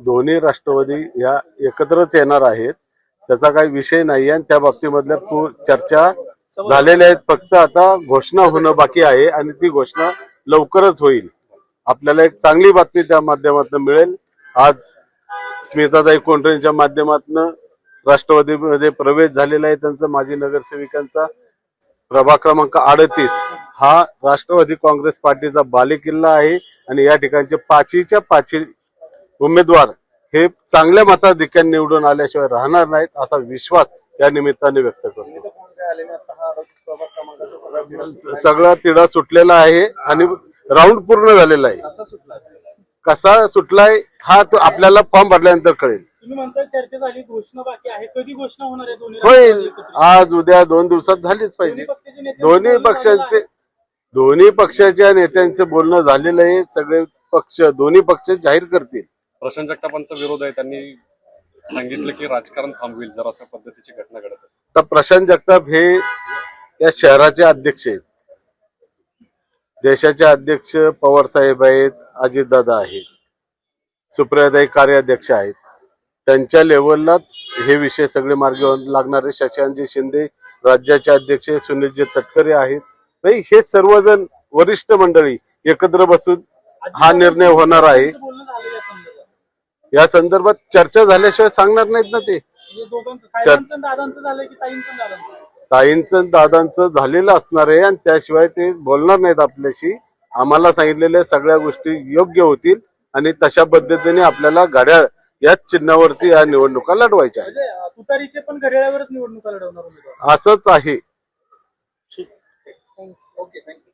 दोन्ही राष्ट्रवादी या एकत्रच येणार आहेत, त्याचा काही विषय नाही आणि त्या बाबतीमधल्या चर्चा झालेल्या आहेत. फक्त आता घोषणा होणं बाकी आहे आणि ती घोषणा लवकरच होईल. आपल्याला एक चांगली बातमी त्या माध्यमातून मिळेल. आज स्मिताताई कोंढरेंच्या माध्यमातून राष्ट्रवादीमध्ये प्रवेश झालेला आहे त्यांचा, माजी नगरसेविकांचा. प्रभाग क्रमांक 38 हा राष्ट्रवादी काँग्रेस पार्टीचा बालेकिल्ला आहे आणि या ठिकाणचे 5च्या 5 उमेदवार हे चांगल्या मताधिक्याने निवडून आल्याशिवाय राहणार नाहीत असा विश्वास या निमित्ताने व्यक्त करतो. सगळा तिढा सुटलेला आहे आणि राऊंड पूर्ण झालेला आहे. कसा सुटलाय हा तो आपल्याला फॉर्म भरल्यानंतर कळेल. तुम्ही म्हणता चर्चा झाली, घोषणा बाकी आहे, कधी घोषणा होणार आहे? होईल, आज उद्या 2 दिवसात झालीच पाहिजे. दोन्ही पक्षाच्या नेत्यांचे बोलणं झालेलं आहे. सगळे पक्ष दोन्ही पक्ष जाहीर करतील. प्रशांत जगतापांचा विरोध आहे, त्यांनी सांगितलं की राजकारण थांबवेल जर अशा पद्धतीची घटना घडत असेल. तर प्रशांत जगताप हे या शहराचे अध्यक्ष आहेत, देशाचे अध्यक्ष पवार साहेब आहेत, अजितदादा आहेत, सुप्रियाताई कार्याध्यक्ष आहेत. त्यांच्या लेवललाच हे विषय सगळे मार्गी लागणारे. शशांकजी शिंदे राज्याचे अध्यक्ष, सुनीलजी तटकरे आहेत. हे सर्वजण वरिष्ठ मंडळी एकत्र बसून हा निर्णय होणार आहे. या संदर्भात चर्चा झाल्याशिवाय सांगणार नाहीत ना ते. ताईंचं दादांचं झालेलं असणार आहे आणि त्याशिवाय ते बोलणार नाहीत आपल्याशी. आम्हाला सांगितलेल्या सगळ्या गोष्टी योग्य होतील आणि तशा पद्धतीने आपल्याला घड्याळ याच चिन्हावरती या निवडणुका लढवायच्या आहेत. तुतारीचे पण घड्याळावरच निवडणुका लढवणार असंच आहे. Okay, thank you.